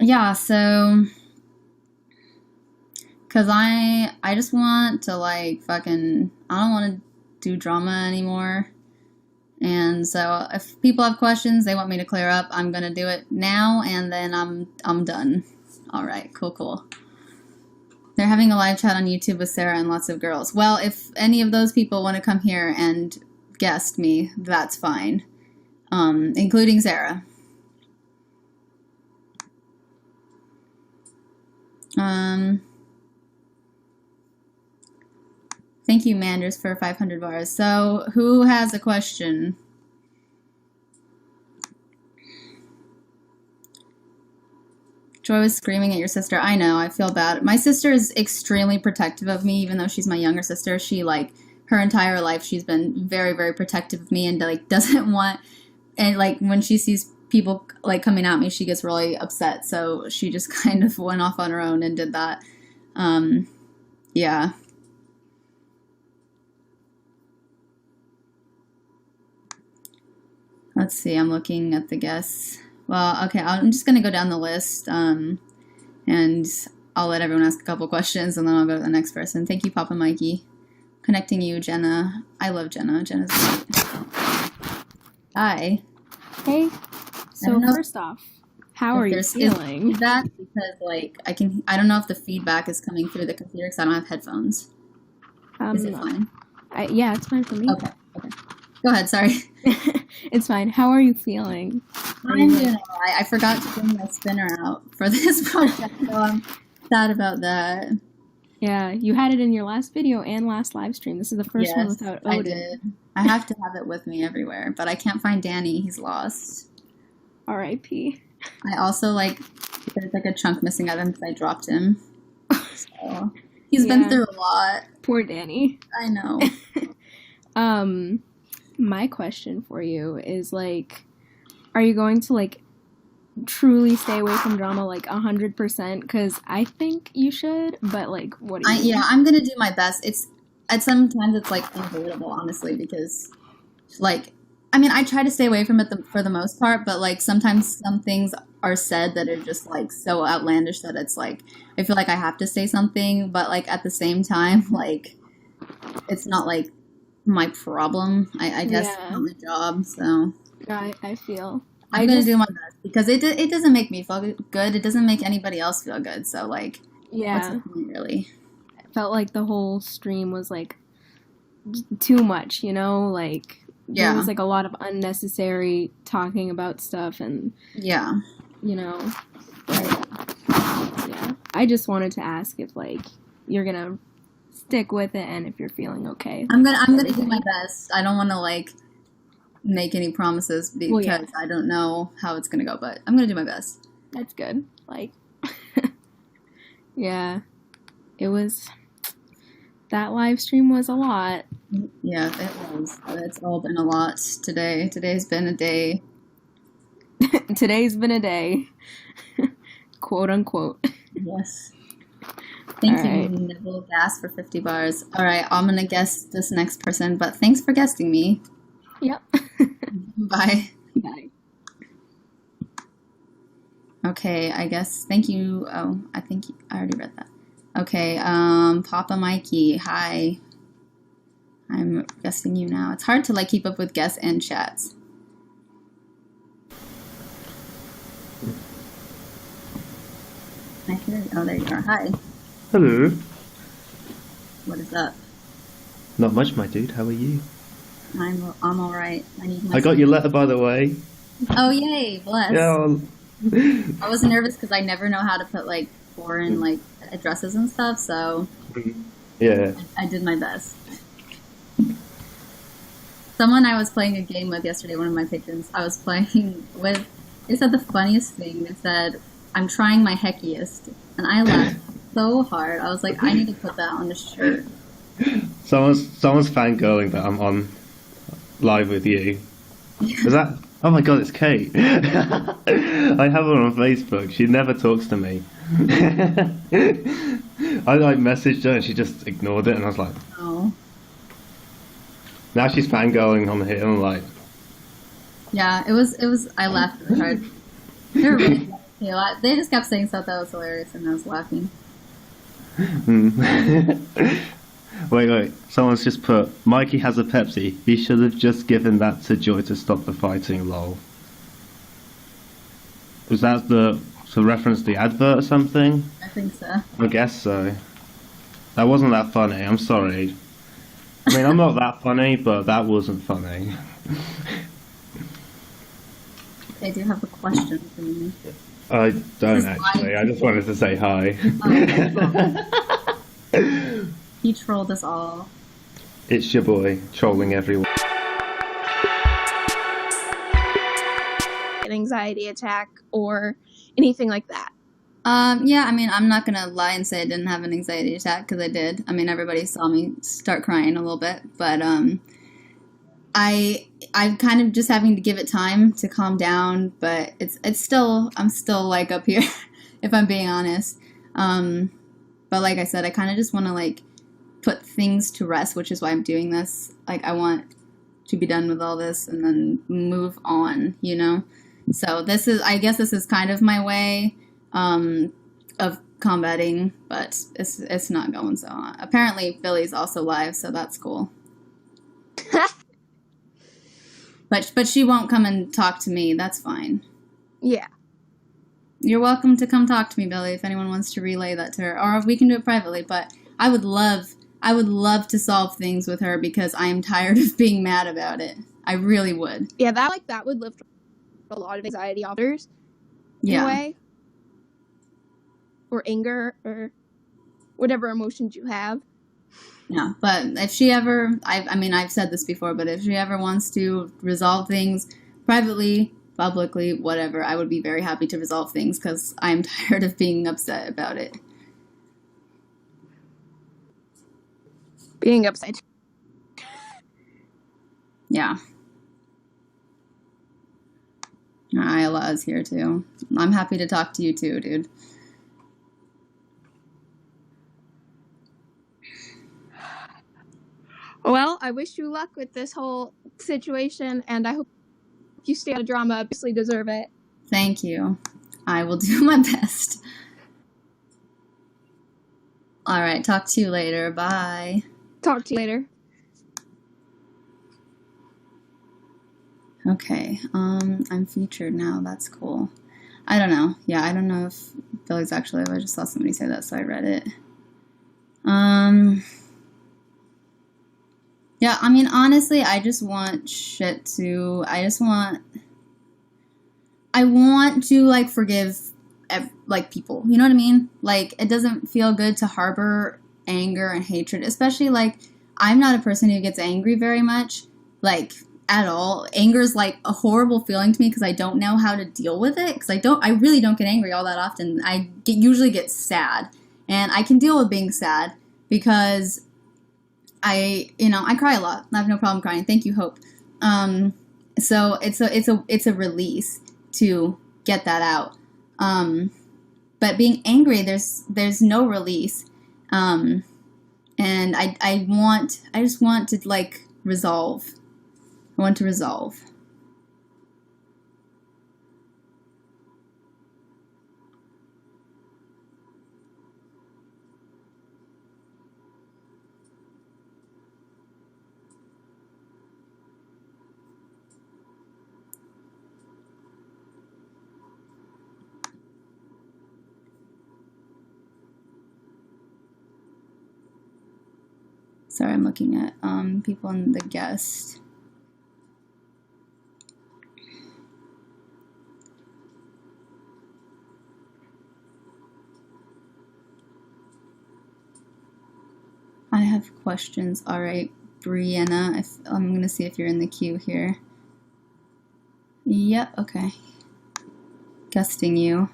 Yeah, so because I just want to like fucking I don't want to do drama anymore. And so if people have questions they want me to clear up, I'm gonna do it now and then I'm done. All right, cool. They're having a live chat on YouTube with Sarah and lots of girls. Well, if any of those people want to come here and guest me, that's fine. Including Sarah. Thank you, Manders, for 500 bars. So, who has a question? Joy was screaming at your sister. I know, I feel bad. My sister is extremely protective of me, even though she's my younger sister. She, like, her entire life, she's been very, very protective of me and, like, doesn't want... And, like, when she sees people, like, coming at me, she gets really upset. So she just kind of went off on her own and did that. Yeah. Let's see, I'm looking at the guests. Well, okay, I'm just going to go down the list, and I'll let everyone ask a couple questions, and then I'll go to the next person. Thank you, Papa Mikey. Connecting you, Jenna. I love Jenna. Jenna's great. Hi. Hey. So first off, how are you feeling? Is that because, like, I don't know if the feedback is coming through the computer because I don't have headphones. Is it fine? Yeah, it's fine for me. Okay. Go ahead, sorry. It's fine. How are you feeling? I'm doing all right. I forgot to bring my spinner out for this project, so I'm sad about that. Yeah, you had it in your last video and last live stream. This is the first one without Odin. I did. I have to have it with me everywhere, but I can't find Danny. He's lost. R.I.P. I also, there's, a chunk missing out of him because I dropped him. So, he's been through a lot. Poor Danny. I know. My question for you is, are you going to, truly stay away from drama, 100%? Because I think you should, but, what do you think? Yeah, I'm going to do my best. Sometimes it's, unavoidable, honestly, because, I try to stay away from it for the most part, but, sometimes some things are said that are just, so outlandish that it's, I feel like I have to say something, but, at the same time, it's not, my problem. I guess it's not my job, so. I feel. I'm going to do my best, because it doesn't make me feel good. It doesn't make anybody else feel good, so, what's the point, really? I felt like the whole stream was, too much, you know? There was, a lot of unnecessary talking about stuff, and... Yeah. You know? Yeah. I just wanted to ask if, you're gonna stick with it, and if you're feeling okay. I'm gonna do my best. I don't want to, make any promises, because I don't know how it's gonna go, but I'm gonna do my best. That's good. Yeah. It was... That live stream was a lot. Yeah, it was. It's all been a lot today. Today's been a day. Today's been a day. Quote unquote. Yes. Thank you, Nibble Gas, for 50 bars. All right, I'm going to guess this next person, but thanks for guesting me. Yep. Bye. Bye. Okay, I guess. Thank you. Oh, I think I already read that. Okay, Papa Mikey, hi. I'm guessing you now. It's hard to keep up with guests and chats. I hear you. Oh, there you are. Hi. Hello. What is up? Not much, my dude. How are you? I'm all right. I got your letter, by the way. Oh, yay! Bless. Yeah. I was nervous because I never know how to put foreign addresses and stuff, so yeah, I did my best. Someone I was playing a game with yesterday, one of my patrons, I was playing with, they said the funniest thing. They said, "I'm trying my heckiest," and I laughed so hard. I was like, I need to put that on a shirt. Someone's fangirling that I'm on live with you. Is that? Oh my god, it's Kate. I have her on Facebook. She never talks to me. I messaged her and she just ignored it, and I was like, oh. Now she's fangirling on here, and I'm like, yeah, it was. I laughed really hard. They're really They just kept saying stuff that was hilarious, and I was laughing. Wait. Someone's just put, Mikey has a Pepsi. He should have just given that to Joy to stop the fighting, lol. Was that to reference the advert or something? I think so. I guess so. That wasn't that funny, I'm sorry. I mean, I'm not that funny, but that wasn't funny. They do have a question for me. I don't This is actually, live. I just wanted to say hi. He trolled us all. It's your boy, trolling everyone. An anxiety attack or anything like that. Yeah, I mean, I'm not gonna lie and say I didn't have an anxiety attack, because I did. I mean, everybody saw me start crying a little bit, but I'm kind of just having to give it time to calm down. But it's still, I'm still like up here, if I'm being honest. But like I said, I kind of just want to like put things to rest, which is why I'm doing this. Like, I want to be done with all this and then move on, you know. So I guess this is kind of my way of combating, but it's not going so on. Apparently, Billy's also live, so that's cool. But she won't come and talk to me. That's fine. Yeah. You're welcome to come talk to me, Billy, if anyone wants to relay that to her, or if we can do it privately. But I would love to solve things with her, because I am tired of being mad about it. I really would. Yeah, that would lift a lot of anxiety off others in a Yeah. way. Or anger or whatever emotions you have. Yeah, but if she ever, I mean, I've said this before, but if she ever wants to resolve things privately, publicly, whatever, I would be very happy to resolve things, because I'm tired of being upset about it. Being upset. Yeah. Isla is here too. I'm happy to talk to you too, dude. Well, I wish you luck with this whole situation, and I hope you stay out of drama. Obviously deserve it. Thank you. I will do my best. All right, talk to you later. Bye. Talk to you later. Okay, I'm featured now. That's cool. I don't know. Yeah, I don't know if Billy's actually live. I just saw somebody say that, so I read it. Yeah, I mean, honestly, I just want shit to, I want to, like, forgive, like, people. You know what I mean? Like, it doesn't feel good to harbor anger and hatred, especially, like, I'm not a person who gets angry very much, like, at all. Anger is, like, a horrible feeling to me, because I don't know how to deal with it, because I really don't get angry all that often. Usually get sad, and I can deal with being sad, because I cry a lot. I have no problem crying. Thank you, Hope. So it's a release to get that out. But being angry, there's no release. And I just want to, like, resolve. I want to resolve. Sorry, I'm looking at people in the guest. I have questions. All right, Brianna, I'm going to see if you're in the queue here. Yep, okay. Guesting you.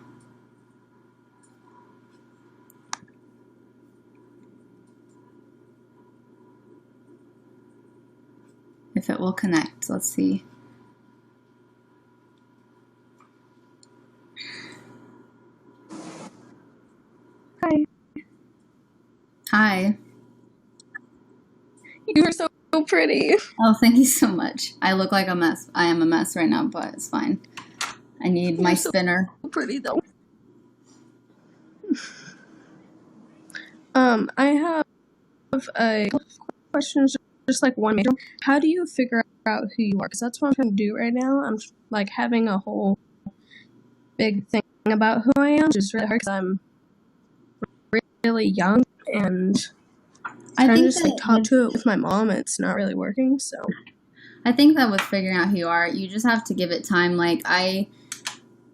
If it will connect, let's see. Hi. Hi. You are so pretty. Oh, thank you so much. I look like a mess. I am a mess right now, but it's fine. I need my spinner. Pretty though. I have a couple of questions, just like one major. How do you figure out who you are? Because that's what I'm trying to do right now. I'm like having a whole big thing about who I am, which is really hard because I'm really young and I trying to think just like talk to it with my mom. It's not really working. So I think that with figuring out who you are, you just have to give it time. Like I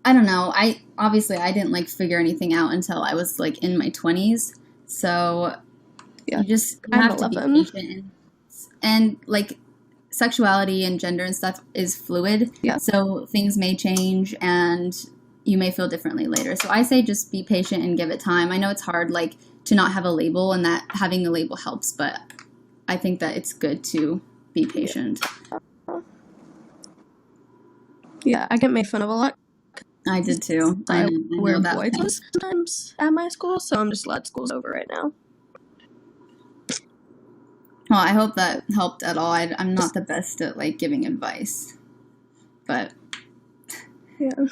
don't know. I obviously I didn't like figure anything out until I was like in my 20s. So yeah, you I'm have to 11. be patient and like sexuality and gender and stuff is fluid. Yeah. So things may change and you may feel differently later. So I say just be patient and give it time. I know it's hard like to not have a label and that having a label helps, but I think that it's good to be patient. Yeah, I get made fun of a lot. I did too. I know wear that boy feeling. clothes sometimes at my school, so I'm just glad school's over right now. Well, I hope that helped at all. I'm not the best at like giving advice, but Yeah.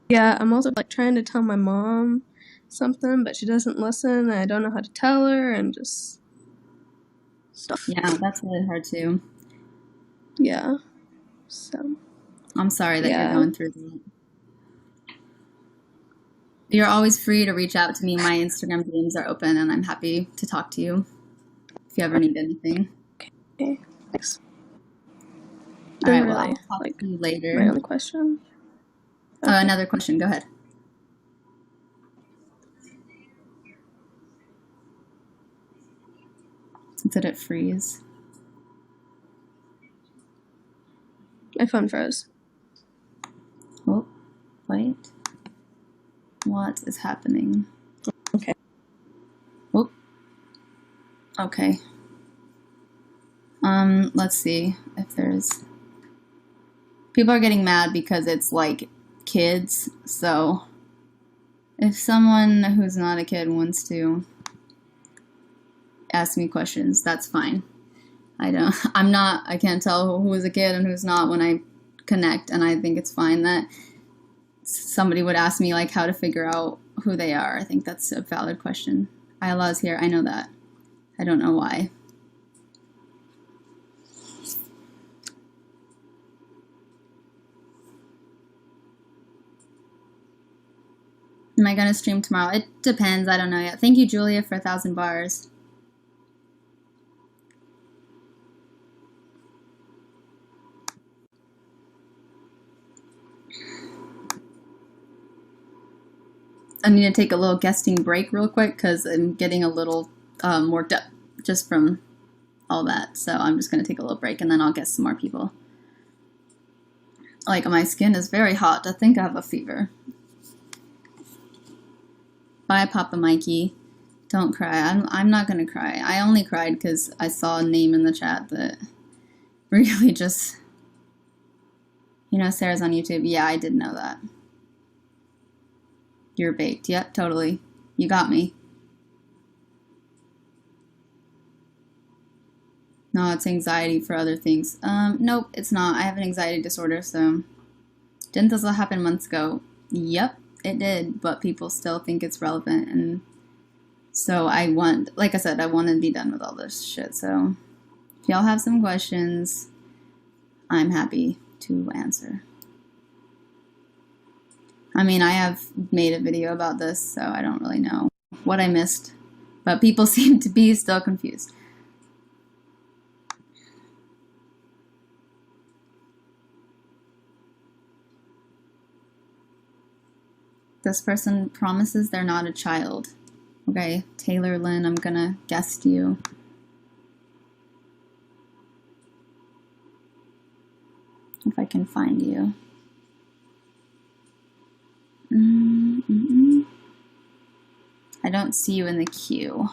Yeah, I'm also like trying to tell my mom something, but she doesn't listen. I don't know how to tell her, and just stuff. yeah, that's really hard too. Yeah. So I'm sorry that Yeah. you're going through that. You're always free to reach out to me. My Instagram DMs are open, and I'm happy to talk to you if you ever need anything. okay, thanks. All right, Didn't well, really, I'll talk like to you later. my only question. Oh, another question. Go ahead. Did it freeze? My phone froze. Oh, wait. What is happening? Okay. Oh. Okay. Let's see if there's... People are getting mad because it's like kids, so if someone who's not a kid wants to ask me questions, that's fine. I can't tell who is a kid and who's not when I connect, and I think it's fine that somebody would ask me like how to figure out who they are. I think that's a valid question. Isla's here, I know that. I don't know why. Am I gonna stream tomorrow? It depends, I don't know yet. Thank you, Julia, for 1,000 bars. I need to take a little guesting break real quick because I'm getting a little worked up just from all that. So I'm just going to take a little break and then I'll guest some more people. Like, my skin is very hot. I think I have a fever. Bye, Papa Mikey. Don't cry. I'm not going to cry. I only cried because I saw a name in the chat that really just... You know, Sarah's on YouTube. Yeah, I did know that. You're baked. Yep, totally. You got me. No, it's anxiety for other things. Nope, it's not. I have an anxiety disorder, so... Didn't this all happen months ago? Yep, it did, but people still think it's relevant, and so like I said, I want to be done with all this shit, so if y'all have some questions, I'm happy to answer. I mean, I have made a video about this, so I don't really know what I missed, but people seem to be still confused. This person promises they're not a child. Okay, Taylor Lynn, I'm gonna guest you. If I can find you. I don't see you in the queue.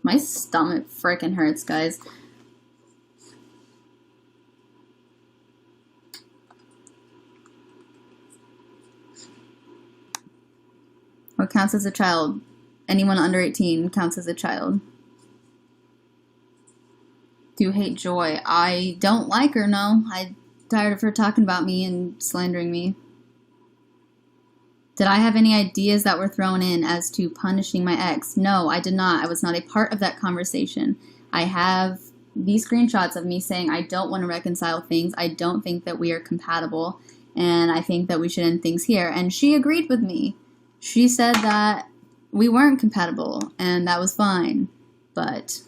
My stomach frickin' hurts, guys. What counts as a child? Anyone under 18 counts as a child. Do hate Joy. I don't like her, no. I'm tired of her talking about me and slandering me. Did I have any ideas that were thrown in as to punishing my ex? No, I did not. I was not a part of that conversation. I have these screenshots of me saying I don't want to reconcile things. I don't think that we are compatible, and I think that we should end things here. And she agreed with me. She said that we weren't compatible, and that was fine. But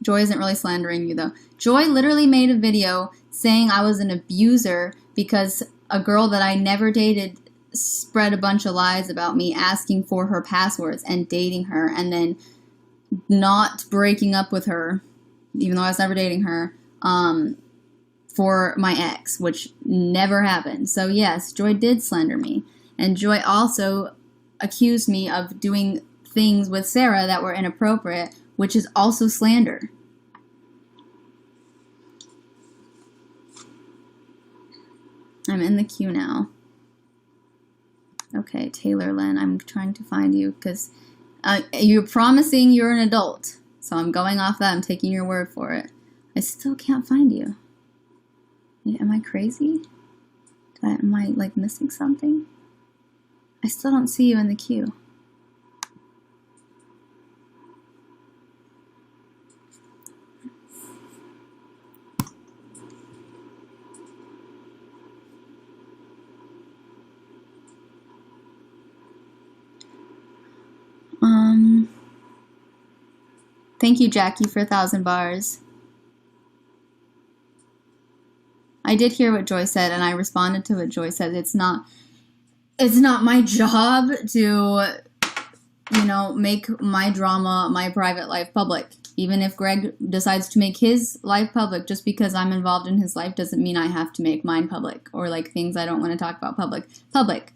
Joy isn't really slandering you, though. Joy literally made a video saying I was an abuser because a girl that I never dated spread a bunch of lies about me, asking for her passwords and dating her, and then not breaking up with her, even though I was never dating her, for my ex, which never happened. So yes, Joy did slander me. And Joy also accused me of doing things with Sarah that were inappropriate, which is also slander. I'm in the queue now. Okay, Taylor Lynn, I'm trying to find you because you're promising you're an adult. So I'm going off that. I'm taking your word for it. I still can't find you. Am I crazy? Am I like missing something? I still don't see you in the queue. Thank you, Jackie, for 1,000 bars. I did hear what Joy said, and I responded to what Joy said. It's not my job to, make my drama, my private life public. Even if Greg decides to make his life public, just because I'm involved in his life doesn't mean I have to make mine public, or like things I don't want to talk about public.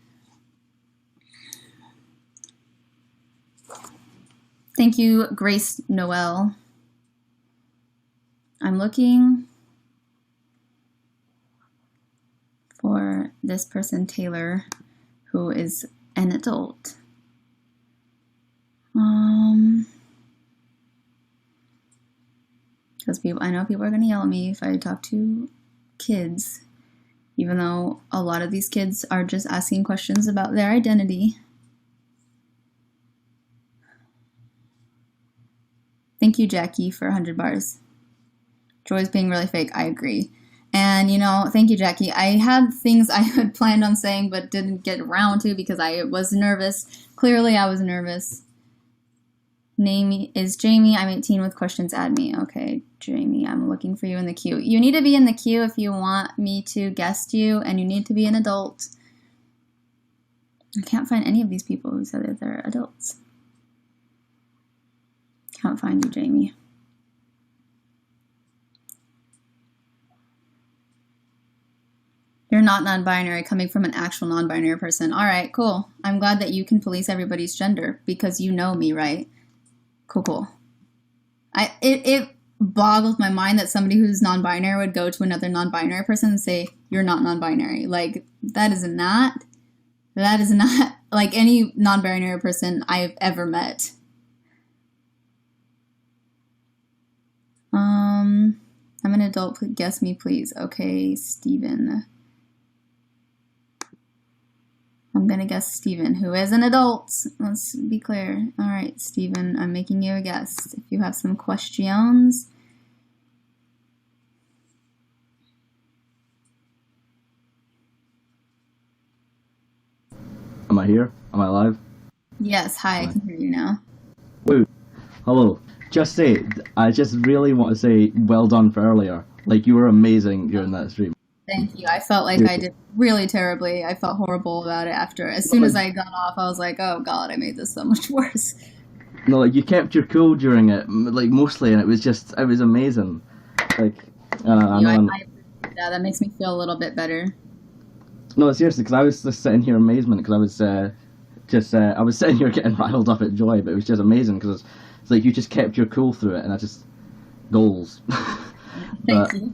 Thank you, Grace Noel. I'm looking for this person, Taylor, who is an adult. Because I know people are going to yell at me if I talk to kids, even though a lot of these kids are just asking questions about their identity. Thank you, Jackie, for 100 bars. Joy's being really fake. I agree. And, thank you, Jackie. I had things I had planned on saying but didn't get around to because I was nervous. Clearly, I was nervous. Name is Jamie. I'm 18 with questions. Add me. Okay, Jamie, I'm looking for you in the queue. You need to be in the queue if you want me to guest you, and you need to be an adult. I can't find any of these people who said that they're adults. Can't find you, Jamie. You're not non-binary, coming from an actual non-binary person. All right, cool. I'm glad that you can police everybody's gender because you know me, right? Cool. It boggles my mind that somebody who's non-binary would go to another non-binary person and say, you're not non-binary. Like, that is not like any non-binary person I've ever met. I'm an adult. Guess me, please. Okay, Steven. I'm gonna guess Steven, who is an adult. Let's be clear. All right, Steven, I'm making you a guest. If you have some questions. Am I here? Am I live? Yes, hi, I can hear you now. Woo. Hello. I just really want to say well done for earlier. Like, you were amazing during that stream. Thank you. I felt like I did really terribly. I felt horrible about it after. As soon as I got off, I was like, oh god, I made this so much worse. No, like, you kept your cool during it, like, mostly, and it was amazing. Like, yeah, that makes me feel a little bit better. No, seriously, because I was just sitting here amazement, because I was sitting here getting riled up at Joy, but it was just amazing, because it's like you just kept your cool through it, and I just... goals. Thank you.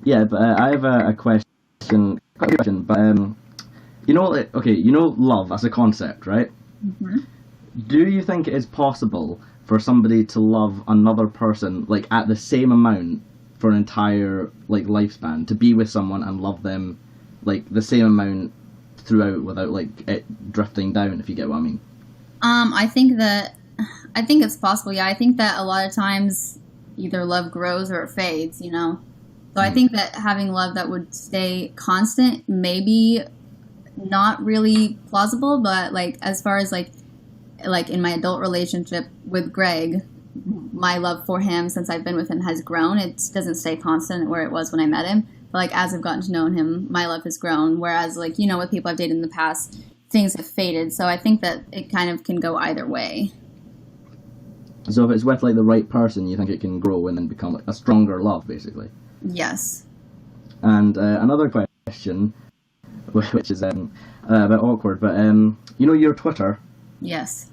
Yeah, but I have a question, but love as a concept, right? Mm-hmm. Do you think it is possible for somebody to love another person like at the same amount for an entire like lifespan, to be with someone and love them like the same amount throughout without like it drifting down, if you get what I mean? I think it's possible. Yeah, I think that a lot of times either love grows or it fades. So I think that having love that would stay constant, maybe not really plausible, but like as far as like in my adult relationship with Greg, my love for him since I've been with him has grown. It doesn't stay constant where it was when I met him, but like as I've gotten to know him, my love has grown. Whereas like with people I've dated in the past, things have faded. So I think that it kind of can go either way. So if it's with like the right person, you think it can grow and then become like a stronger love, basically? Yes. And another question, which is a bit awkward, but your Twitter. Yes.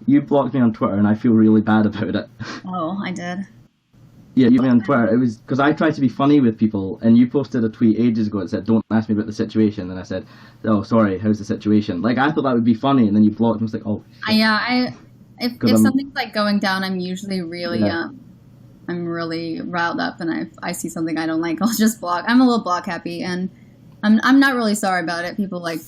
You blocked me on Twitter, and I feel really bad about it. Oh, I did. Yeah, you blocked me on Twitter. It was because I tried to be funny with people, and you posted a tweet ages ago that said, "Don't ask me about the situation." And I said, "Oh, sorry, how's the situation?" Like I thought that would be funny, and then you blocked me. I was like, "Oh." Shit. If something's like going down, I'm usually really I'm really riled up, and I see something I don't like, I'll just block. I'm a little block happy, and I'm not really sorry about it. People like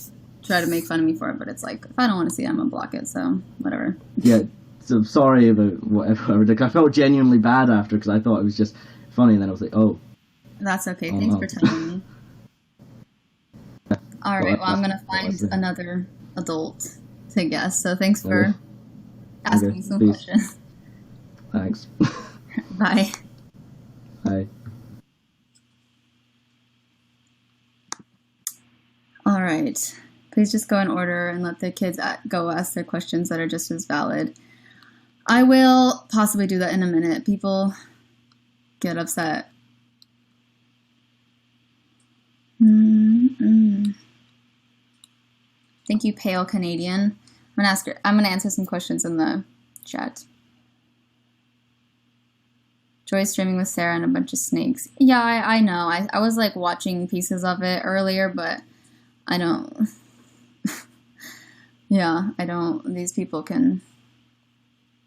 try to make fun of me for it, but it's like if I don't want to see it, I'm gonna block it. So whatever. Yeah. So sorry about whatever. I felt genuinely bad after because I thought it was just funny, and then I was like, "Oh." That's okay. Thanks for telling me. All right. Well, I'm gonna find another adult to guess. So thanks for asking me some questions. Thanks. Bye. Bye. All right. Please just go in order and let the kids go ask their questions that are just as valid. I will possibly do that in a minute. People get upset. Thank you, Pale Canadian. I'm gonna answer some questions in the chat. Joy streaming with Sarah and a bunch of snakes. Yeah, I know. I was like watching pieces of it earlier, but I don't. Yeah, I don't. These people can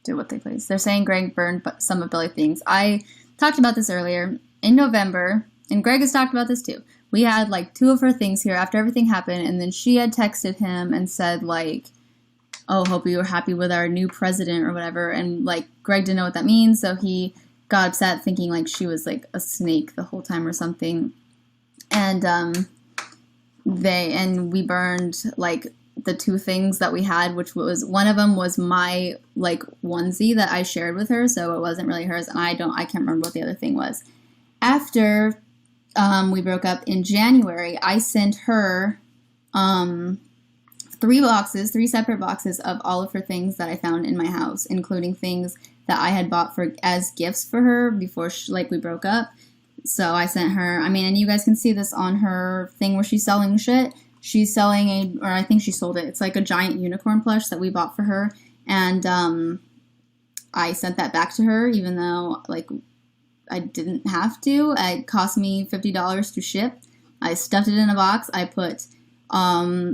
do what they please. They're saying Greg burned some of Billy things. I talked about this earlier in November, and Greg has talked about this too. We had like 2 of her things here after everything happened, and then she had texted him and said like, "Oh, hope you were happy with our new president," or whatever. And like Greg didn't know what that means, so he got upset thinking like she was like a snake the whole time or something. And we burned like the 2 things that we had, which was one of them was my like onesie that I shared with her, so it wasn't really hers, and I can't remember what the other thing was. After we broke up in January, I sent her 3 separate boxes of all of her things that I found in my house, including things that I had bought as gifts for her before we broke up. So I sent her, and you guys can see this on her thing where she's selling shit. She's selling or I think she sold it. It's like a giant unicorn plush that we bought for her. And I sent that back to her, even though like I didn't have to. It cost me $50 to ship. I stuffed it in a box. I put a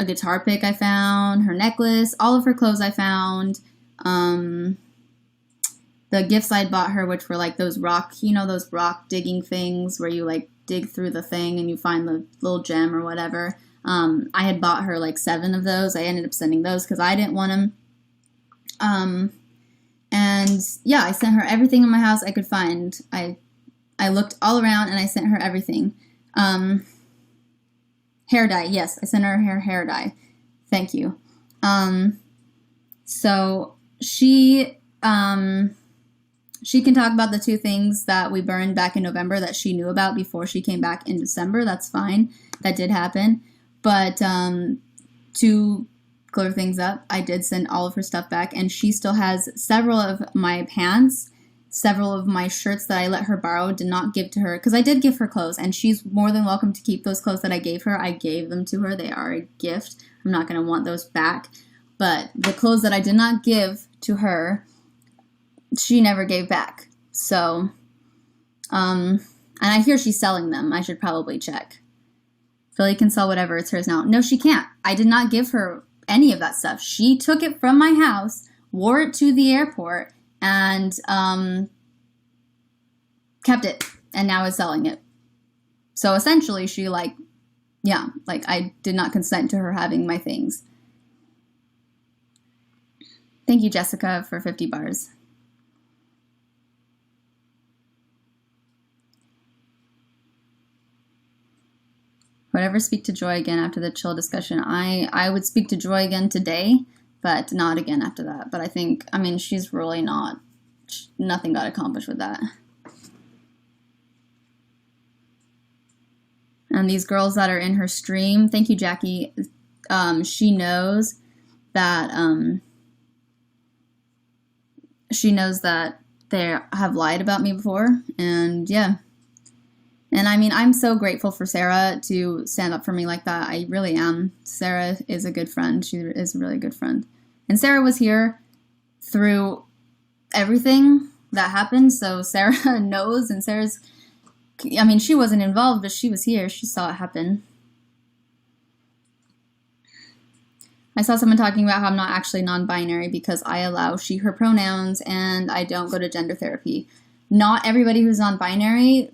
guitar pick I found, her necklace, all of her clothes I found, the gifts I'd bought her, which were like those rock digging things where you like dig through the thing and you find the little gem or whatever. I had bought her like 7 of those. I ended up sending those because I didn't want them. And yeah, I sent her everything in my house I could find. I looked all around and I sent her everything. Hair dye, yes, I sent her her hair dye. Thank you. So she can talk about the 2 things that we burned back in November that she knew about before she came back in December. That's fine. That did happen. But to clear things up, I did send all of her stuff back, and she still has several of my pants, several of my shirts that I let her borrow, did not give to her, because I did give her clothes, and she's more than welcome to keep those clothes that I gave her. I gave them to her. They are a gift. I'm not going to want those back. But the clothes that I did not give to her, she never gave back. So, and I hear she's selling them. I should probably check. Philly can sell whatever. It's hers now. No, she can't. I did not give her any of that stuff. She took it from my house wore it to the airport, and kept it, and now is selling it. So essentially, she I did not consent to her having my things. Thank you, Jessica, for 50 bars. Would I ever speak to Joy again after the chill discussion? I would speak to Joy again today, but not again after that. But she's really not, nothing got accomplished with that. And these girls that are in her stream, thank you, Jackie. She knows that they have lied about me before, and yeah. And I'm so grateful for Sarah to stand up for me like that. I really am. Sarah is a good friend. She is a really good friend. And Sarah was here through everything that happened, so Sarah knows, and she wasn't involved, but she was here. She saw it happen. I saw someone talking about how I'm not actually non-binary because I allow she, her pronouns, and I don't go to gender therapy. Not everybody who's non-binary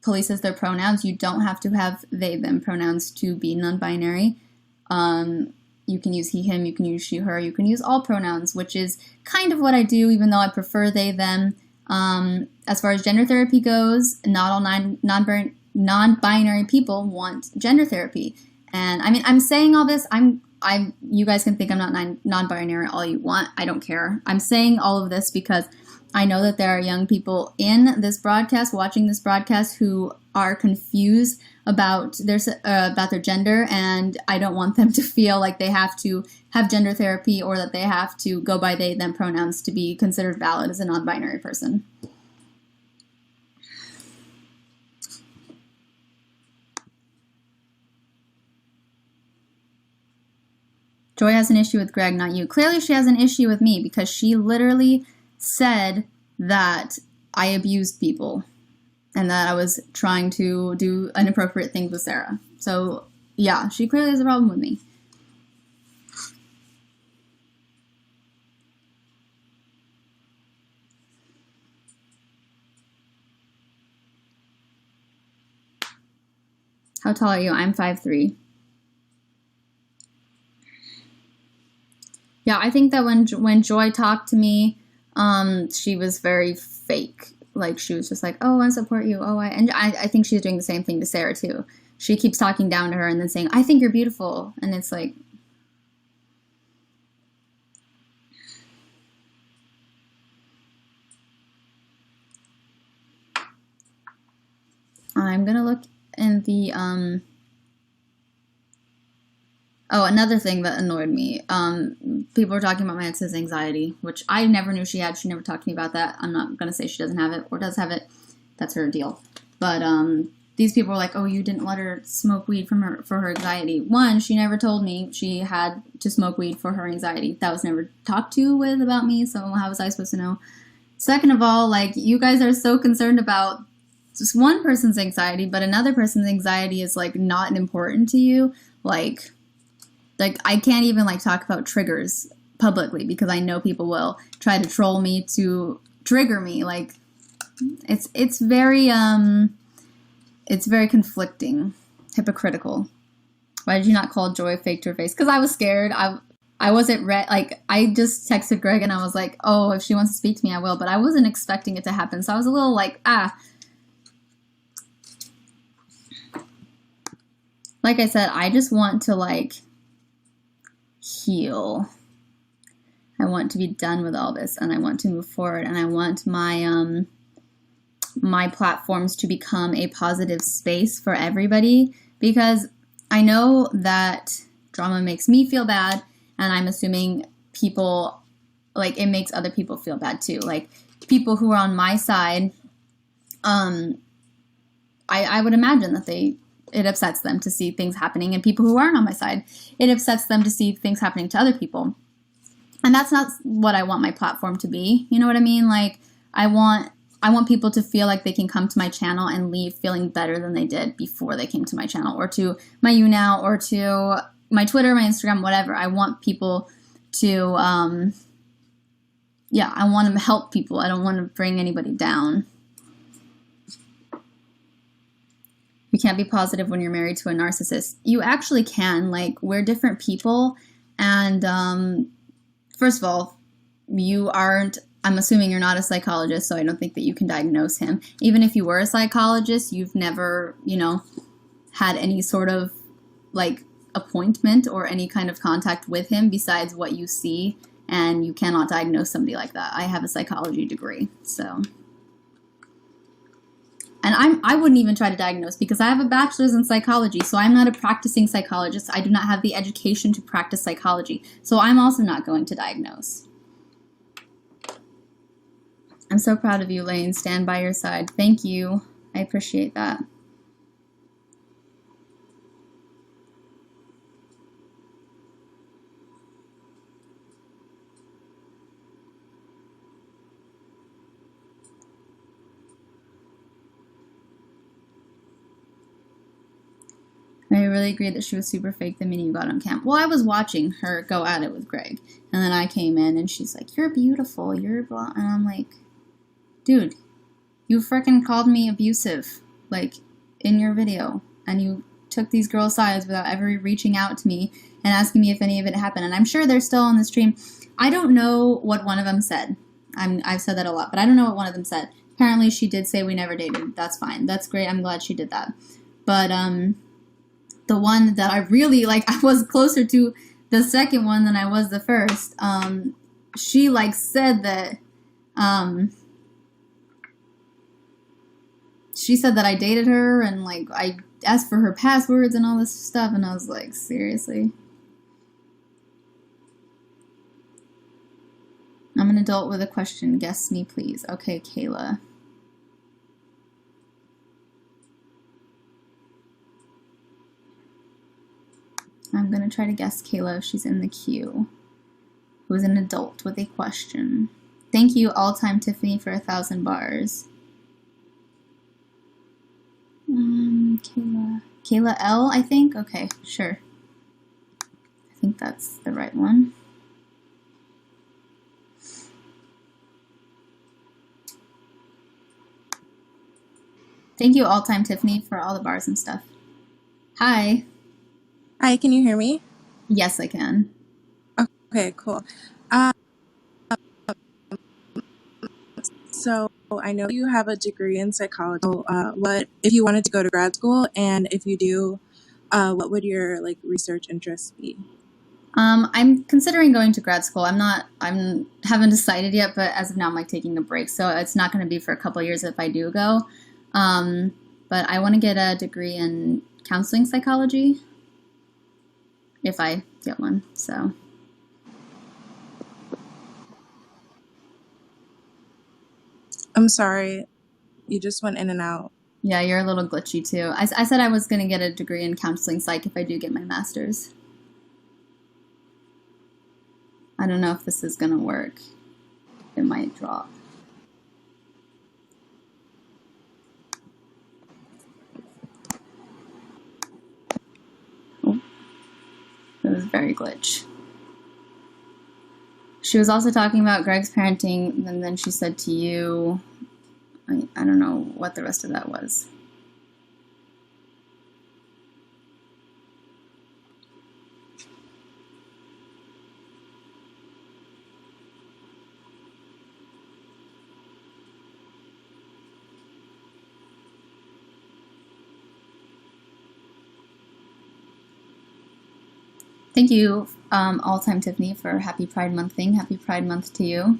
polices their pronouns. You don't have to have they, them pronouns to be non-binary. You can use he, him, you can use she, her, you can use all pronouns, which is kind of what I do, even though I prefer they, them. As far as gender therapy goes, not all non-binary people want gender therapy. And I'm saying all this, you guys can think I'm not non-binary all you want. I don't care. I'm saying all of this because I know that there are young people in this broadcast, watching this broadcast, who are confused about their gender, and I don't want them to feel like they have to have gender therapy or that they have to go by they, them pronouns to be considered valid as a non-binary person. Joy has an issue with Greg, not you. Clearly she has an issue with me because she literally said that I abused people and that I was trying to do inappropriate things with Sarah. So, yeah, she clearly has a problem with me. How tall are you? I'm 5'3". Yeah, I think that when Joy talked to me, she was very fake. Like, she was just like, oh, I support you. And I think she's doing the same thing to Sarah, too. She keeps talking down to her and then saying, I think you're beautiful. And it's like, I'm going to look in the, Oh, another thing that annoyed me. People were talking about my aunt's anxiety, which I never knew she had. She never talked to me about that. I'm not going to say she doesn't have it or does have it. That's her deal. But these people were like, oh, you didn't let her smoke weed for her anxiety. One, she never told me she had to smoke weed for her anxiety. That was never talked to with about me, so how was I supposed to know? Second of all, like, you guys are so concerned about just one person's anxiety, but another person's anxiety is, like, not important to you. Like, I can't even, like, talk about triggers publicly because I know people will try to troll me to trigger me. Like, it's very conflicting, hypocritical. Why did you not call Joy fake to her face? Because I was scared. I wasn't I just texted Greg and I was like, oh, if she wants to speak to me, I will. But I wasn't expecting it to happen. So I was a little like, Like I said, I just want to, like, heal. I want to be done with all this, and I want to move forward, and I want my my platforms to become a positive space for everybody, because I know that drama makes me feel bad, and I'm assuming people, like, it makes other people feel bad too. Like, people who are on my side, I would imagine that it upsets them to see things happening, and people who aren't on my side, it upsets them to see things happening to other people. And that's not what I want my platform to be. You know what I mean? Like, I want people to feel like they can come to my channel and leave feeling better than they did before they came to my channel, or to my YouNow, or to my Twitter, my Instagram, whatever. I want people to yeah, I want to help people. I don't want to bring anybody down. You can't be positive when you're married to a narcissist. You actually can. Like, we're different people. And first of all, you aren't, I'm assuming you're not a psychologist, so I don't think that you can diagnose him. Even if you were a psychologist, you've never, you know, had any sort of, like, appointment or any kind of contact with him besides what you see, and you cannot diagnose somebody like that. I have a psychology degree, so... And I wouldn't even try to diagnose because I have a bachelor's in psychology, so I'm not a practicing psychologist. I do not have the education to practice psychology, so I'm also not going to diagnose. I'm so proud of you, Lane. Stand by your side. Thank you. I appreciate that. I really agree that she was super fake the minute you got on camp. Well, I was watching her go at it with Greg, and then I came in, and she's like, "You're beautiful, you're blah," and I'm like, "Dude, you frickin' called me abusive, like, in your video, and you took these girls' sides without ever reaching out to me and asking me if any of it happened." And I'm sure they're still on the stream. I don't know what one of them said. I've said that a lot, but I don't know what one of them said. Apparently, she did say we never dated. That's fine. That's great. I'm glad she did that. But, the one that I really, like, I was closer to the second one than I was the first. She, like, said that, she said that I dated her and, like, I asked for her passwords and all this stuff, and I was like, seriously? I'm an adult with a question. Guess me, please. Okay, Kayla. I'm going to try to guess Kayla if she's in the queue. Who's an adult with a question. Thank you, All-Time Tiffany, for 1,000 bars. Kayla L, I think? Okay, sure. I think that's the right one. Thank you, All-Time Tiffany, for all the bars and stuff. Hi. Hi, can you hear me? Yes, I can. Okay, cool. So I know you have a degree in psychology. What if you wanted to go to grad school, and if you do, what would your like research interests be? I'm considering going to grad school. Haven't decided yet, but as of now, I'm like taking a break, so it's not going to be for a couple of years if I do go. But I want to get a degree in counseling psychology. If I get one, so. I'm sorry, you just went in and out. Yeah, you're a little glitchy too. I said I was going to get a degree in counseling psych if I do get my master's. I don't know if this is going to work. It might drop. Oh, it was very glitch. She was also talking about Greg's parenting, and then she said to you, I don't know what the rest of that was. Thank you, All-Time Tiffany, for Happy Pride Month thing. Happy Pride Month to you.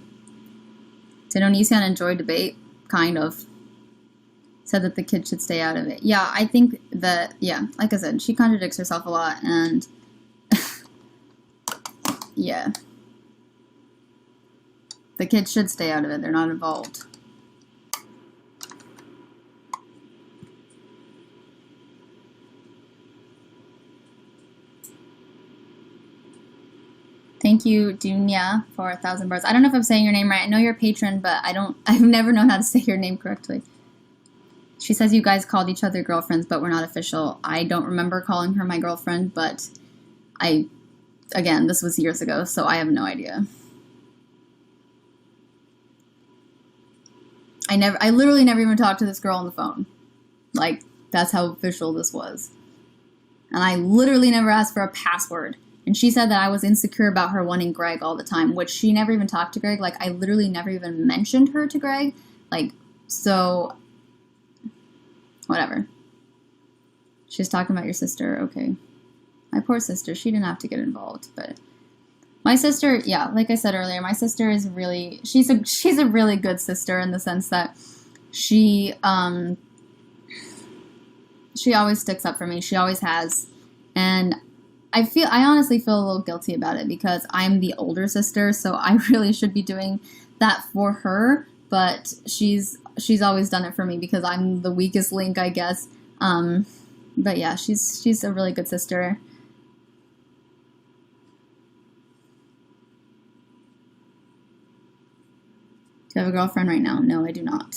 Did ONISION enjoy debate? Kind of. Said that the kids should stay out of it. Yeah, I think that, yeah, like I said, she contradicts herself a lot, and yeah. The kids should stay out of it. They're not involved. Thank you, Dunya, for 1,000 bars. I don't know if I'm saying your name right. I know you're a patron, but I've never known how to say your name correctly. She says you guys called each other girlfriends, but we're not official. I don't remember calling her my girlfriend, but again, this was years ago, so I have no idea. I literally never even talked to this girl on the phone. Like, that's how official this was. And I literally never asked for a password. And she said that I was insecure about her wanting Greg all the time, which she never even talked to Greg. Like, I literally never even mentioned her to Greg. Like, so, whatever. She's talking about your sister. Okay. My poor sister. She didn't have to get involved, but my sister, yeah, like I said earlier, my sister is really, she's a really good sister in the sense that she always sticks up for me. She always has. And I honestly feel a little guilty about it because I'm the older sister, so I really should be doing that for her, but she's always done it for me because I'm the weakest link, I guess. But yeah, she's a really good sister. Do you have a girlfriend right now? No, I do not.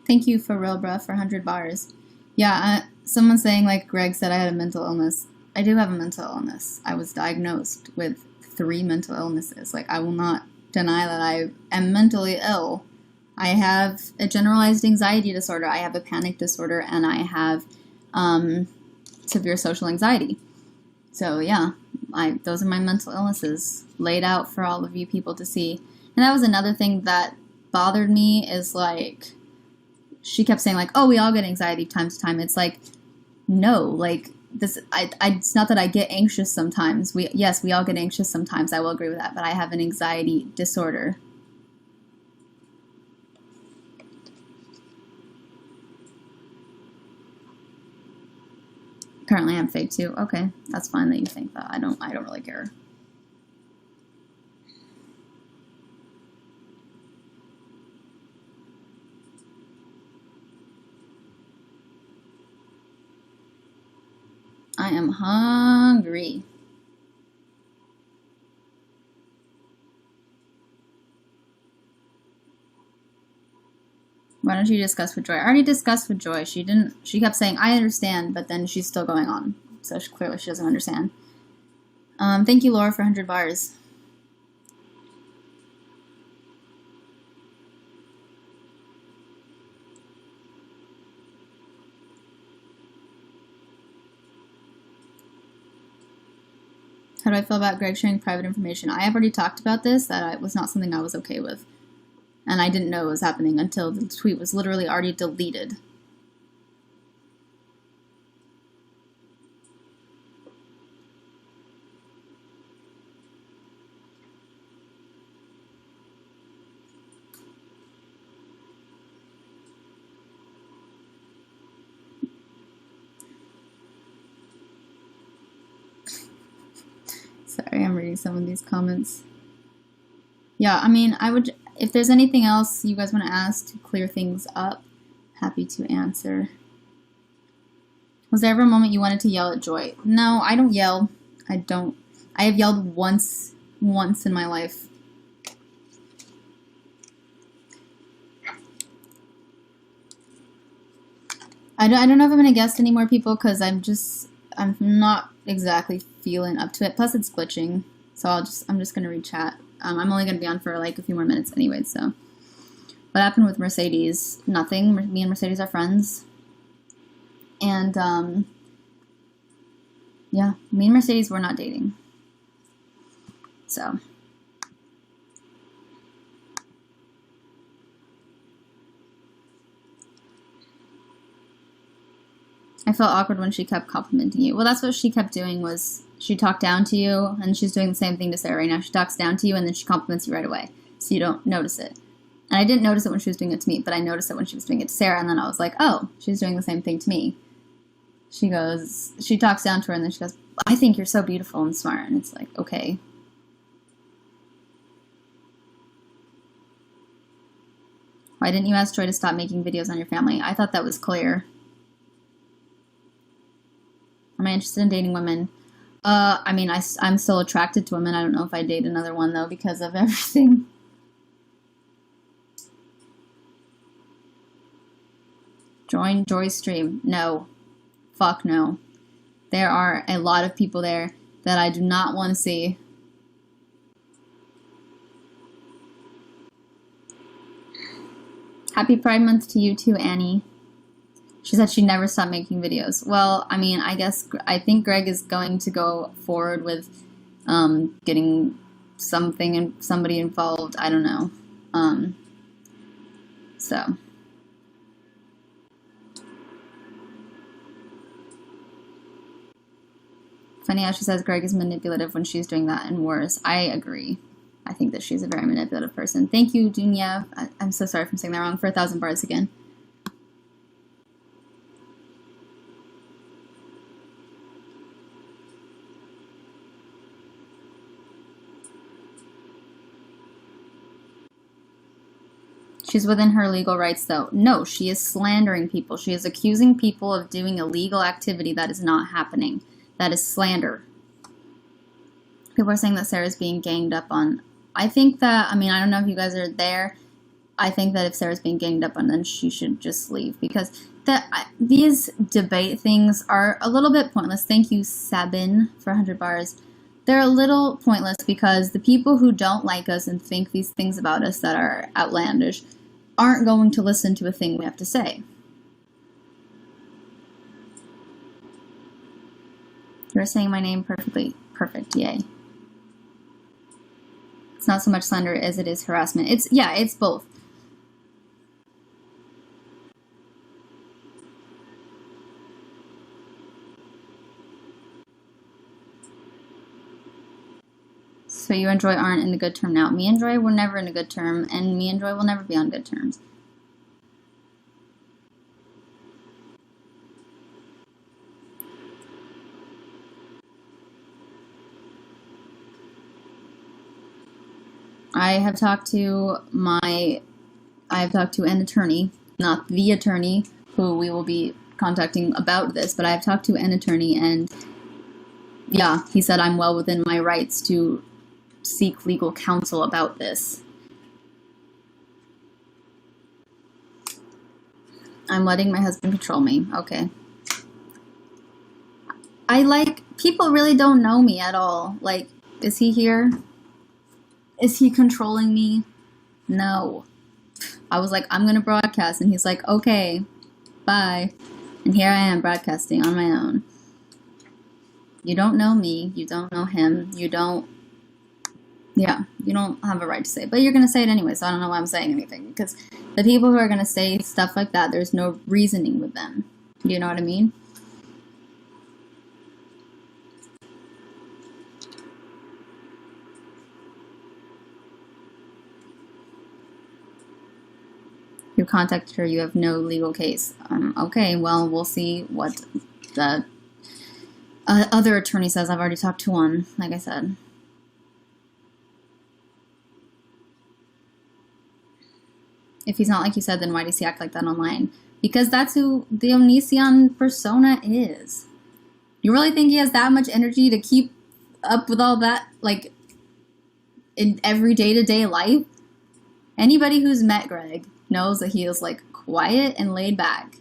Thank you for real, bruh, for 100 bars. Yeah, someone's saying, like Greg said, I had a mental illness. I do have a mental illness. I was diagnosed with 3 mental illnesses. Like, I will not deny that I am mentally ill. I have a generalized anxiety disorder. I have a panic disorder, and I have severe social anxiety. So, yeah, those are my mental illnesses laid out for all of you people to see. And that was another thing that bothered me is, like, she kept saying, like, oh, we all get anxiety time to time. It's like, no, like, this, it's not that I get anxious sometimes. Yes, we all get anxious sometimes. I will agree with that. But I have an anxiety disorder. Currently, I'm fake too. Okay, that's fine that you think that. I don't really care. I am hungry. Why don't you discuss with Joy? I already discussed with Joy. She kept saying, I understand, but then she's still going on. So clearly she doesn't understand. Thank you, Laura, for 100 bars. How do I feel about Greg sharing private information? I have already talked about this, that it was not something I was okay with. And I didn't know it was happening until the tweet was literally already deleted. Sorry, I'm reading some of these comments. Yeah, I mean, I would, if there's anything else you guys want to ask to clear things up, happy to answer. Was there ever a moment you wanted to yell at Joy? No, I don't yell. I don't. I have yelled once in my life. I don't know if I'm going to guest any more people because I'm not exactly feeling up to it. Plus it's glitching. So I'm just going to read chat. I'm only going to be on for like a few more minutes anyway, so. What happened with Mercedes? Nothing. Me and Mercedes are friends. And, yeah, me and Mercedes were not dating. So. I felt awkward when she kept complimenting you. Well, that's what she kept doing was she talked down to you, and she's doing the same thing to Sarah right now. She talks down to you, and then she compliments you right away, so you don't notice it. And I didn't notice it when she was doing it to me, but I noticed it when she was doing it to Sarah, and then I was like, oh, she's doing the same thing to me. She talks down to her, and then she goes, I think you're so beautiful and smart, and it's like, okay. Why didn't you ask Joy to stop making videos on your family? I thought that was clear. Am I interested in dating women? I mean, I'm still attracted to women. I don't know if I'd date another one, though, because of everything. Join Joy's stream. No. Fuck no. There are a lot of people there that I do not want to see. Happy Pride Month to you too, Annie. She said she'd never stop making videos. Well, I mean, I think Greg is going to go forward with getting somebody involved. I don't know. So. Funny how she says Greg is manipulative when she's doing that and worse. I agree. I think that she's a very manipulative person. Thank you, Dunya. I'm so sorry if I'm saying that wrong, for 1,000 bars again. She's within her legal rights, though. No, she is slandering people. She is accusing people of doing illegal activity that is not happening. That is slander. People are saying that Sarah's being ganged up on. I think that, I mean, I don't know if you guys are there. I think that if Sarah's being ganged up on, then she should just leave. Because these debate things are a little bit pointless. Thank you, Sabin, for 100 bars. They're a little pointless because the people who don't like us and think these things about us that are outlandish aren't going to listen to a thing we have to say. You're saying my name perfectly. Perfect, yay. It's not so much slander as it is harassment. It's both. So you and Joy aren't in the good term now. Me and Joy were never in a good term, and me and Joy will never be on good terms. I have talked to an attorney, not the attorney who we will be contacting about this, but I have talked to an attorney, and yeah, he said I'm well within my rights to seek legal counsel about this. I'm letting my husband control me. Okay. People really don't know me at all. Like, is he here? Is he controlling me? No. I was like, I'm gonna broadcast, and he's like, okay, bye. And here I am broadcasting on my own. You don't know me, you don't know him, you don't have a right to say it. But you're gonna say it anyway, so I don't know why I'm saying anything. Because the people who are gonna say stuff like that, there's no reasoning with them. You know what I mean? You contacted her, you have no legal case. Okay, well, we'll see what the other attorney says. I've already talked to one, like I said. If he's not like you said, then why does he act like that online? Because that's who the ONISION persona is. You really think he has that much energy to keep up with all that, like, in every day-to-day life? Anybody who's met Greg knows that he is, like, quiet and laid back.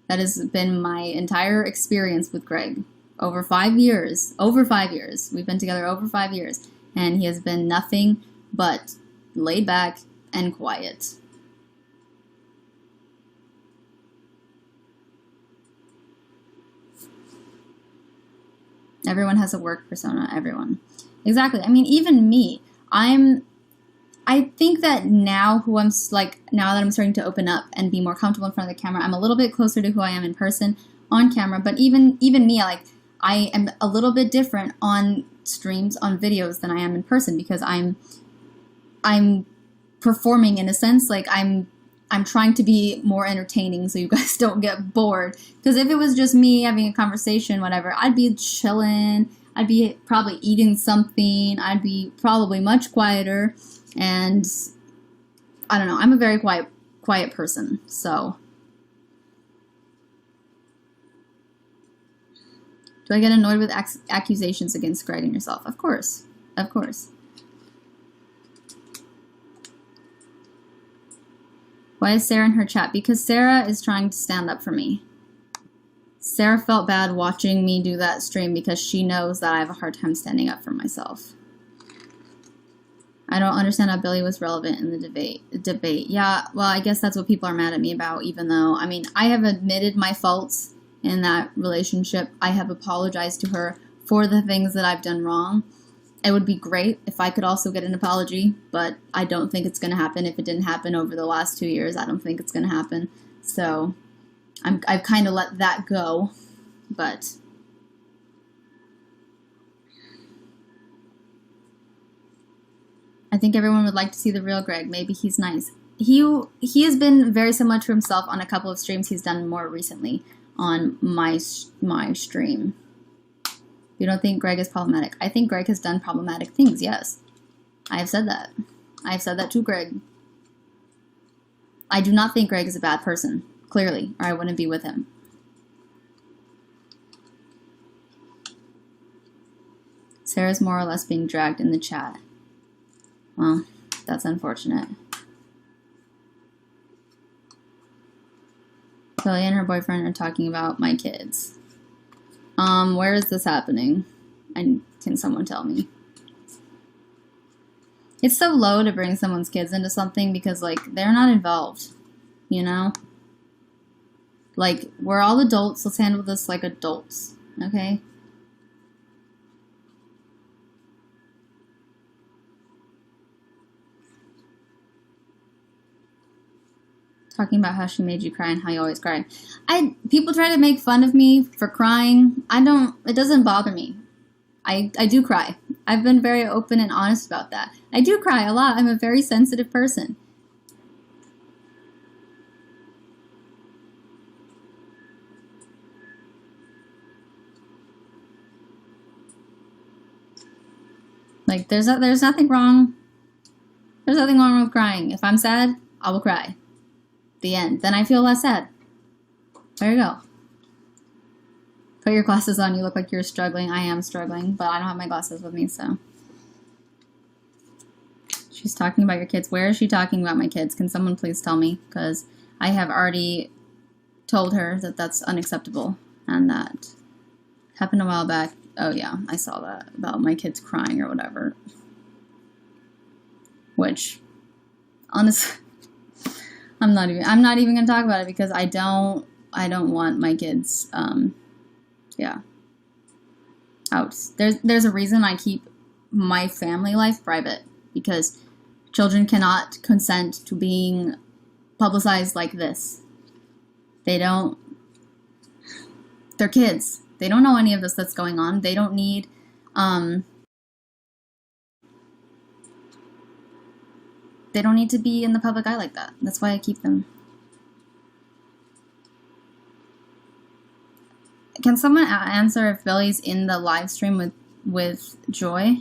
That has been my entire experience with Greg. Over 5 years. Over 5 years. We've been together over 5 years. And he has been nothing but laid back and quiet. Everyone has a work persona. Everyone. Exactly. I mean, even me. I think that now now that I'm starting to open up and be more comfortable in front of the camera, I'm a little bit closer to who I am in person on camera. But even me, like, I am a little bit different on streams, on videos than I am in person, because I'm performing in a sense. Like, I'm trying to be more entertaining so you guys don't get bored. Because if it was just me having a conversation, whatever, I'd be chilling. I'd be probably eating something. I'd be probably much quieter. And I don't know. I'm a very quiet person. So do I get annoyed with accusations against Greg and yourself? Of course. Of course. Why is Sarah in her chat? Because Sarah is trying to stand up for me. Sarah felt bad watching me do that stream because she knows that I have a hard time standing up for myself. I don't understand how Billy was relevant in the debate. Yeah, well, I guess that's what people are mad at me about, even though, I mean, I have admitted my faults in that relationship. I have apologized to her for the things that I've done wrong. It would be great if I could also get an apology, but I don't think it's going to happen. If it didn't happen over the last 2 years, I don't think it's going to happen. So I've kind of let that go, but I think everyone would like to see the real Greg. Maybe he's nice. He has been very similar to himself on a couple of streams he's done more recently on my stream. You don't think Greg is problematic? I think Greg has done problematic things, yes. I have said that. I have said that to Greg. I do not think Greg is a bad person, clearly, or I wouldn't be with him. Sarah's more or less being dragged in the chat. Well, that's unfortunate. Kelly and her boyfriend are talking about my kids. Where is this happening? And can someone tell me? It's so low to bring someone's kids into something because, like, they're not involved, you know? Like, we're all adults. Let's handle this like adults, okay? Talking about how she made you cry and how you always cry. People try to make fun of me for crying. It doesn't bother me. I do cry. I've been very open and honest about that. I do cry a lot. I'm a very sensitive person. Like, there's nothing wrong. There's nothing wrong with crying. If I'm sad, I will cry. The end. Then I feel less sad. There you go. Put your glasses on. You look like you're struggling. I am struggling, but I don't have my glasses with me, so. She's talking about your kids. Where is she talking about my kids? Can someone please tell me? Because I have already told her that that's unacceptable and that happened a while back. Oh yeah, I saw that about my kids crying or whatever. Which, honestly, I'm not even gonna talk about it because I don't want my kids yeah, out. There's a reason I keep my family life private, because children cannot consent to being publicized like this. They're kids. They don't know any of this that's going on. They don't need they don't need to be in the public eye like that. That's why I keep them. Can someone answer if Billy's in the live stream with Joy?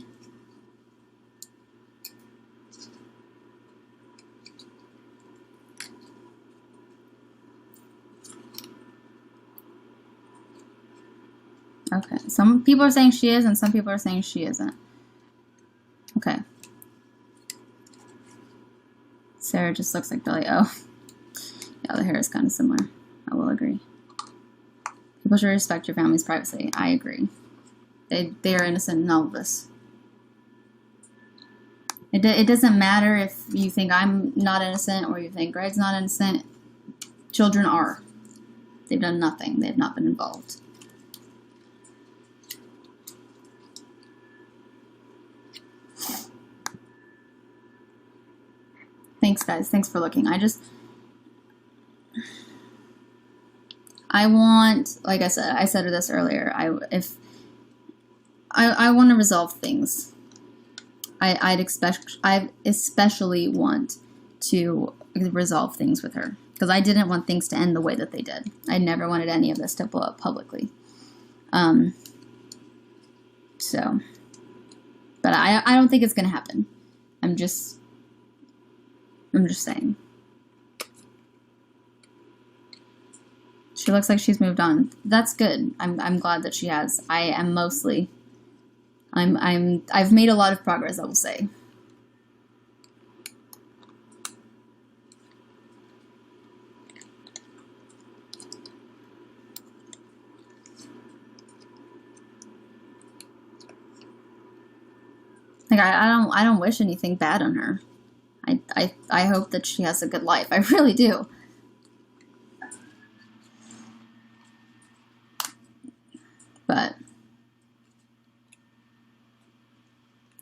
Okay, some people are saying she is and some people are saying she isn't. Okay. Sarah just looks like Billy. Oh. Yeah, the hair is kind of similar. I will agree. People should respect your family's privacy. I agree. They are innocent in all of this. It doesn't matter if you think I'm not innocent or you think Greg's not innocent. Children are. They've done nothing. They have not been involved. Thanks, guys. Thanks for looking. I want, like I said this earlier, I want to resolve things. I especially want to resolve things with her, because I didn't want things to end the way that they did. I never wanted any of this to blow up publicly. So, but I don't think it's gonna happen. I'm just saying. She looks like she's moved on. That's good. I'm glad that she has. I've made a lot of progress, I will say. Like I don't wish anything bad on her. I hope that she has a good life. I really do. But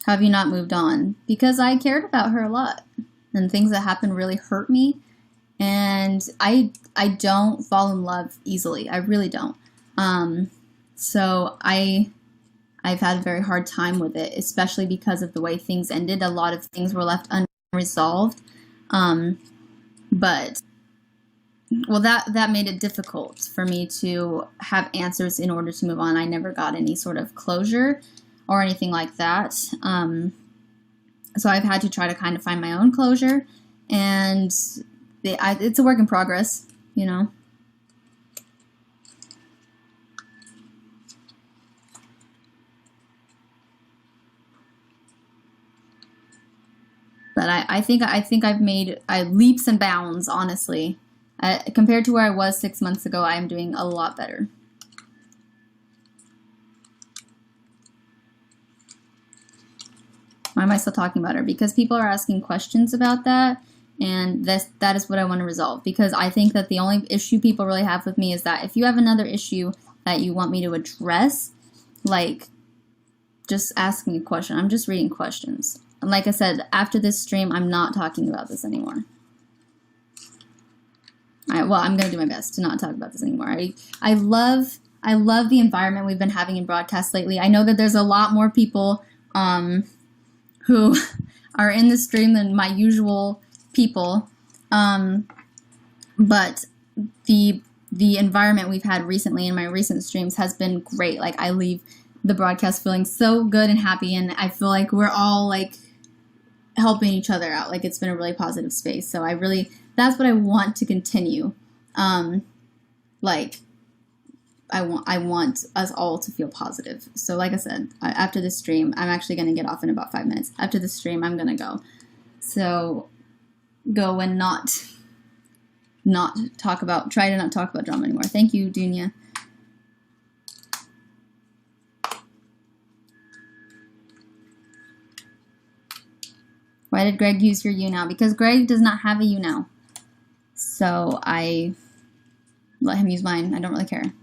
have you not moved on? Because I cared about her a lot, and things that happened really hurt me. And I don't fall in love easily. I really don't. So I've had a very hard time with it, especially because of the way things ended. A lot of things were left unresolved. But well, that made it difficult for me to have answers in order to move on. I never got any sort of closure or anything like that. So I've had to try to kind of find my own closure, and it's a work in progress, you know. But I think I've made leaps and bounds, honestly. Compared to where I was 6 months ago, I am doing a lot better. Why am I still talking about her? Because people are asking questions about that, and that is what I want to resolve. Because I think that the only issue people really have with me is that if you have another issue that you want me to address, like, just ask me a question. I'm just reading questions. And like I said, after this stream, I'm not talking about this anymore. Well, I'm going to do my best to not talk about this anymore. I love the environment we've been having in broadcast lately. I know that there's a lot more people who are in the stream than my usual people, but the environment we've had recently in my recent streams has been great. Like, I leave the broadcast feeling so good and happy, and I feel like we're all like helping each other out. Like, it's been a really positive space. So that's what I want to continue. Like, I want us all to feel positive. So like I said, after this stream, I'm actually going to get off in about 5 minutes. After this stream, I'm going to go. So go and try to not talk about drama anymore. Thank you, Dunya. Why did Greg use your YouNow? Because Greg does not have a YouNow. So I let him use mine. I don't really care.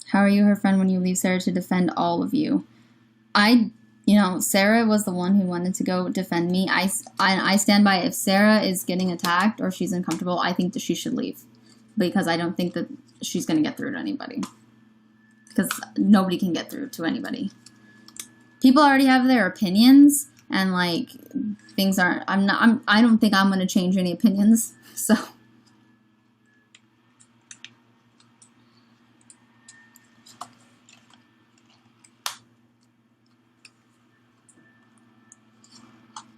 How are you her friend when you leave Sarah to defend all of you? Sarah was the one who wanted to go defend me. I stand by it. If Sarah is getting attacked or she's uncomfortable, I think that she should leave. Because I don't think that she's going to get through to anybody. Because nobody can get through to anybody. People already have their opinions, and like things aren't. I don't think I'm going to change any opinions. So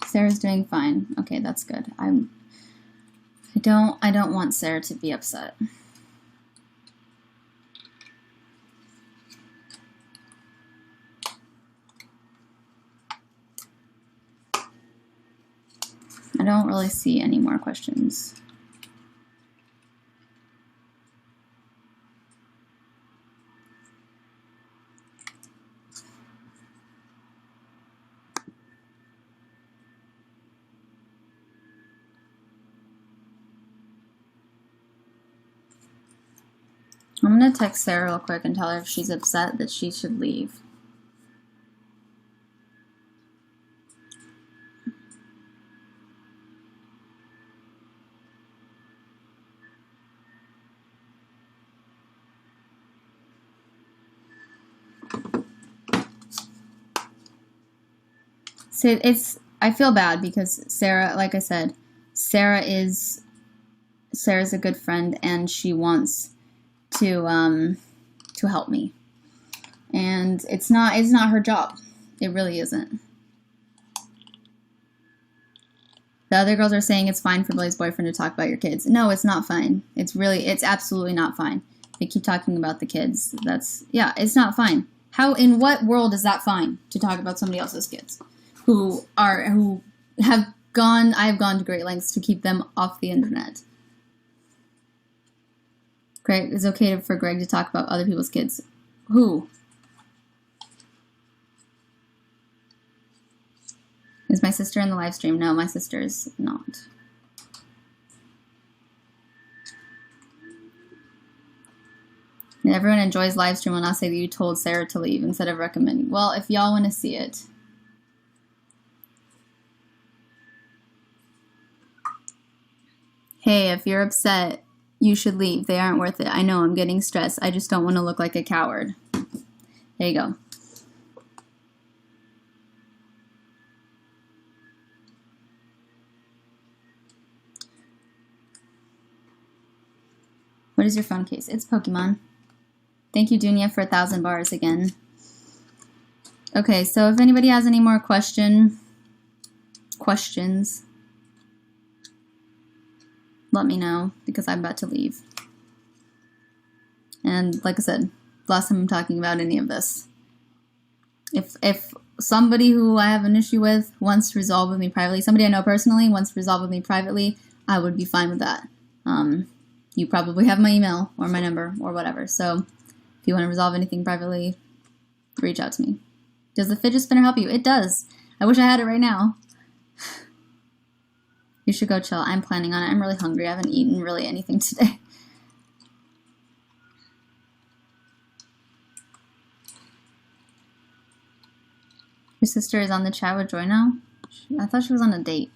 Sarah's doing fine. Okay, that's good. I don't want Sarah to be upset. I don't really see any more questions. I'm going to text Sarah real quick and tell her if she's upset that she should leave. So I feel bad because Sarah, like I said, Sarah's a good friend, and she wants to help me. And it's not her job. It really isn't. The other girls are saying it's fine for Blaze's boyfriend to talk about your kids. No, it's not fine. It's absolutely not fine. They keep talking about the kids. It's not fine. In what world is that fine to talk about somebody else's kids? I've gone to great lengths to keep them off the internet. Greg, it's okay for Greg to talk about other people's kids. Who? Is my sister in the live stream? No, my sister is not. Everyone enjoys live stream will not say that you told Sarah to leave instead of recommending. Well, if y'all want to see it. Hey, if you're upset, you should leave. They aren't worth it. I know I'm getting stressed. I just don't want to look like a coward. There you go. What is your phone case? It's Pokemon. Thank you, Dunya, for 1,000 bars again. Okay, so if anybody has any more questions, let me know, because I'm about to leave. And like I said, last time I'm talking about any of this. If somebody who I have an issue with wants to resolve with me privately, somebody I know personally wants to resolve with me privately, I would be fine with that. You probably have my email or my number or whatever. So if you want to resolve anything privately, reach out to me. Does the fidget spinner help you? It does. I wish I had it right now. You should go chill. I'm planning on it. I'm really hungry. I haven't eaten really anything today. Your sister is on the chat with Joy now? I thought she was on a date.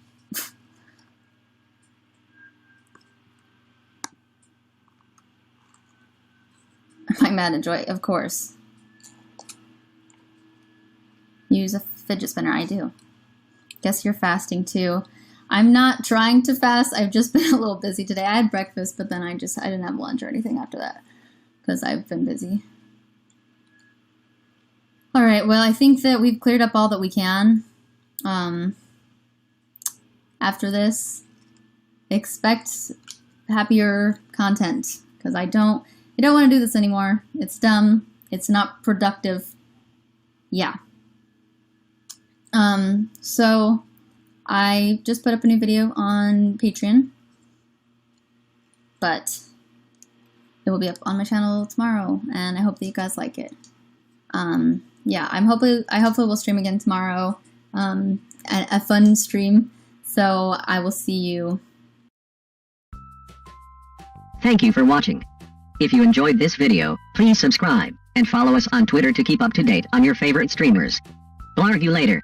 Am I mad at Joy? Of course. Use a fidget spinner. I do. Guess you're fasting too. I'm not trying to fast. I've just been a little busy today. I had breakfast, but then I didn't have lunch or anything after that because I've been busy. All right. Well, I think that we've cleared up all that we can. After this, expect happier content because I don't want to do this anymore. It's dumb. It's not productive. Yeah. So I just put up a new video on Patreon, but it will be up on my channel tomorrow, and I hope that you guys like it. Yeah, I hopefully will stream again tomorrow, a fun stream, so I will see you. Thank you for watching. If you enjoyed this video, please subscribe, and follow us on Twitter to keep up to date on your favorite streamers. We'll argue later.